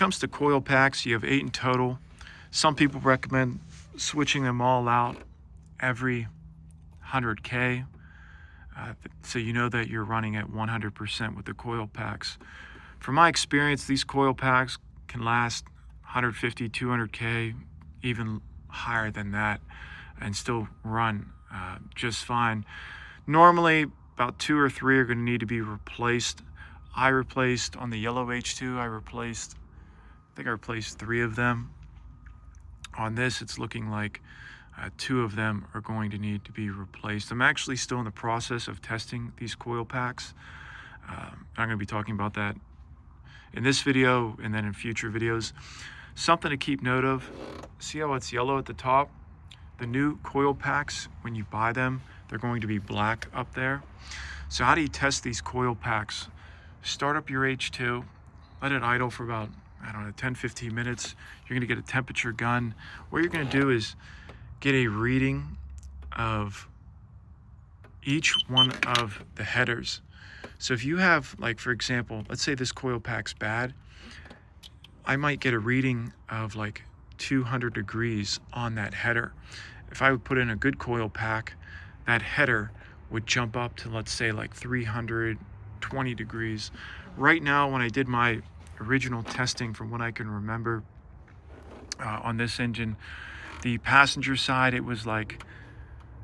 comes to coil packs, you have 8 in total. Some people recommend switching them all out every 100K, so you know that you're running at 100% with the coil packs. From my experience, these coil packs can last 150, 200K, even higher than that, and still run just fine. Normally, about 2 or 3 are going to need to be replaced. I replaced on the yellow H2, I think I replaced 3 of them. On this, it's looking like 2 of them are going to need to be replaced. I'm actually still in the process of testing these coil packs. I'm going to be talking about that in this video and then in future videos. Something to keep note of, see how it's yellow at the top? The new coil packs, when you buy them, they're going to be black up there. So how do you test these coil packs? Start up your H2, let it idle for about, 10-15 minutes. You're going to get a temperature gun. What you're going to do is get a reading of each one of the headers. So if you have, like, for example, let's say this coil pack's bad, I might get a reading of like 200 degrees on that header. If I would put in a good coil pack, that header would jump up to, let's say, like 320 degrees. Right now, when I did my original testing from what I can remember on this engine, the passenger side, it was like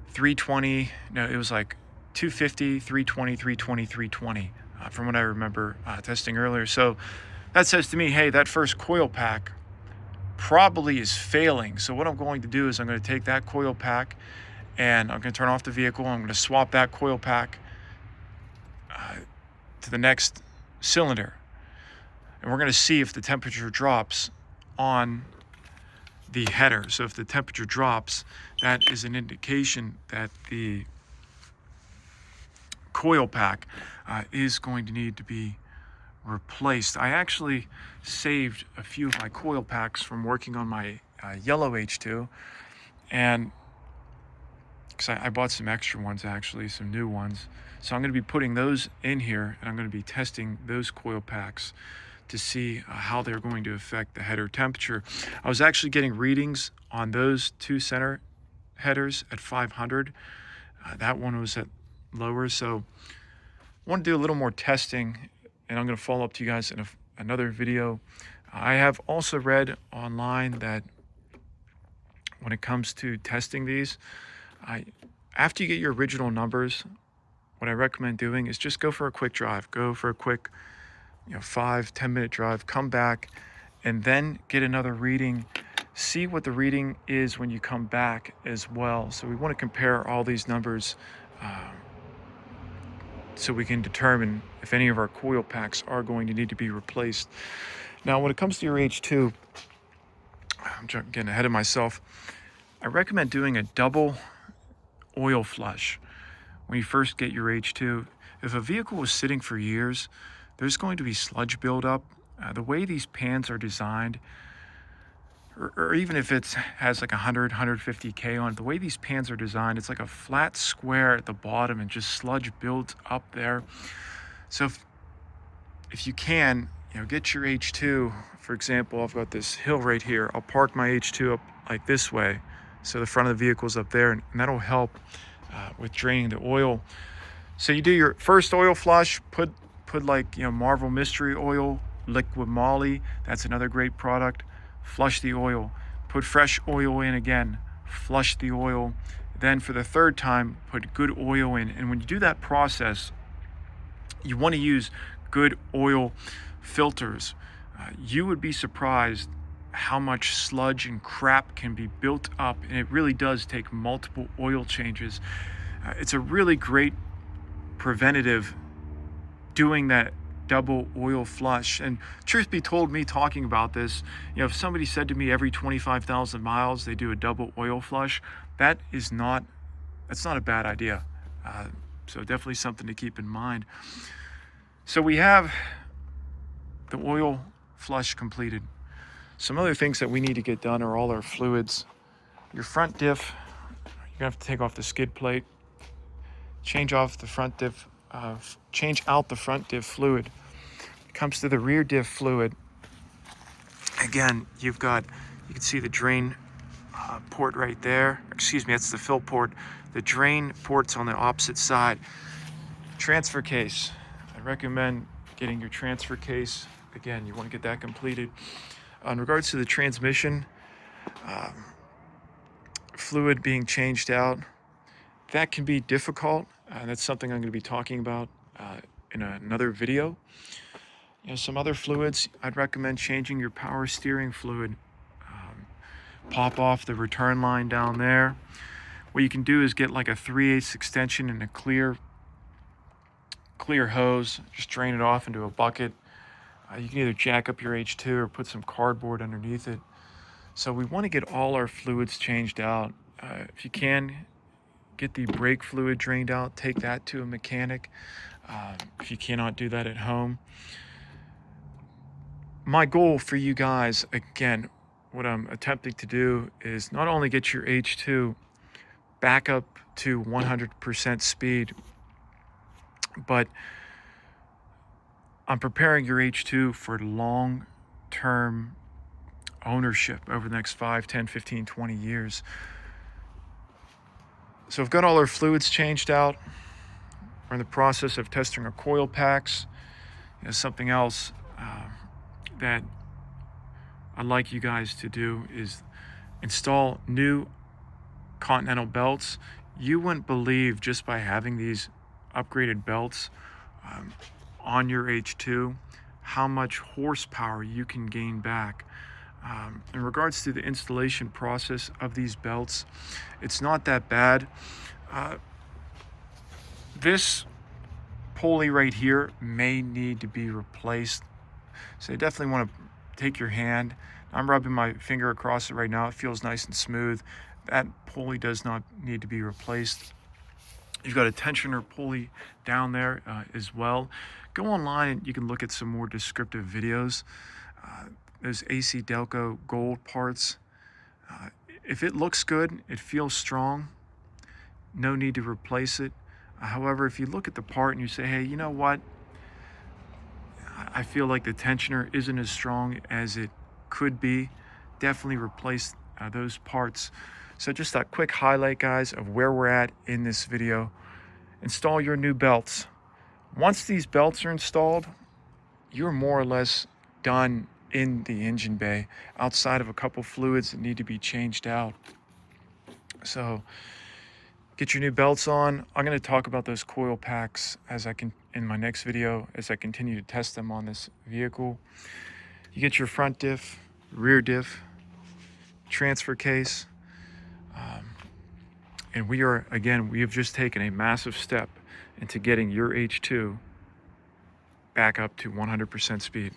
320, no, it was like 250, 320, 320, 320, from what I remember testing earlier. So that says to me, hey, that first coil pack probably is failing. So what I'm going to do is I'm going to take that coil pack and I'm going to turn off the vehicle. I'm going to swap that coil pack to the next cylinder. And we're going to see if the temperature drops on the header. So if the temperature drops, that is an indication that the coil pack is going to need to be replaced. I actually saved a few of my coil packs from working on my yellow H2, and because I bought some extra ones, actually some new ones, so I'm going to be putting those in here and I'm going to be testing those coil packs to see how they're going to affect the header temperature. I was actually getting readings on those 2 center headers at 500. That one was at lower, so I want to do a little more testing, and I'm going to follow up to you guys in another video. I have also read online that when it comes to testing these, after you get your original numbers, what I recommend doing is just go for a quick drive. Go for a quick 5-10 minute drive, come back, and then get another reading. See what the reading is when you come back as well. So we want to compare all these numbers so we can determine if any of our coil packs are going to need to be replaced. Now, when it comes to your H2, I'm getting ahead of myself. I recommend doing a double oil flush when you first get your H2. If a vehicle was sitting for years, there's going to be sludge buildup. The way these pans are designed, or even if it has like 100, 150K on it, the way these pans are designed, it's like a flat square at the bottom and just sludge builds up there. So if you can, get your H2, for example, I've got this hill right here. I'll park my H2 up like this way, so the front of the vehicle's up there, and that'll help with draining the oil. So you do your first oil flush, put like Marvel Mystery Oil, Liquid Moly, that's another great product. Flush the oil, put fresh oil in again, flush the oil. Then for the third time, put good oil in. And when you do that process, you want to use good oil filters. You would be surprised how much sludge and crap can be built up, and it really does take multiple oil changes. It's a really great preventative doing that double oil flush. And truth be told, me talking about this, if somebody said to me every 25,000 miles they do a double oil flush, that's not a bad idea. So definitely something to keep in mind. So we have the oil flush completed. Some other things that we need to get done are all our fluids. Your front diff, you're gonna have to take off the skid plate, change off the front diff, change out the front diff fluid. It comes to the rear diff fluid. Again, you can see the drain port right there. Excuse me, that's the fill port. The drain port's on the opposite side. Transfer case. I recommend getting your transfer case. Again, you want to get that completed. In regards to the transmission, fluid being changed out, that can be difficult. That's something I'm going to be talking about in another video. Some other fluids, I'd recommend changing your power steering fluid. Pop off the return line down there. What you can do is get like a 3/8 extension and a clear hose, just drain it off into a bucket. You can either jack up your H2 or put some cardboard underneath it. So we want to get all our fluids changed out. If you can, get the brake fluid drained out, take that to a mechanic. If you cannot do that at home. My goal for you guys, again, what I'm attempting to do is not only get your H2 back up to 100% speed, but I'm preparing your H2 for long-term ownership over the next 5, 10, 15, 20 years. So I've got all our fluids changed out. We're in the process of testing our coil packs. Something else that I'd like you guys to do is install new Continental belts. You wouldn't believe, just by having these upgraded belts on your H2, how much horsepower you can gain back. In regards to the installation process of these belts, it's not that bad. This pulley right here may need to be replaced. So you definitely want to take your hand. I'm rubbing my finger across it right now. It feels nice and smooth. That pulley does not need to be replaced. You've got a tensioner pulley down there as well. Go online and you can look at some more descriptive videos. Those AC Delco gold parts. If it looks good, it feels strong, no need to replace it. However, if you look at the part and you say, hey, you know what? I feel like the tensioner isn't as strong as it could be, definitely replace those parts. So just a quick highlight, guys, of where we're at in this video. Install your new belts. Once these belts are installed, you're more or less done in the engine bay, outside of a couple fluids that need to be changed out. So get your new belts on. I'm going to talk about those coil packs in my next video as I continue to test them on this vehicle. You get your front diff, rear diff, transfer case, and we have just taken a massive step into getting your H2 back up to 100% speed.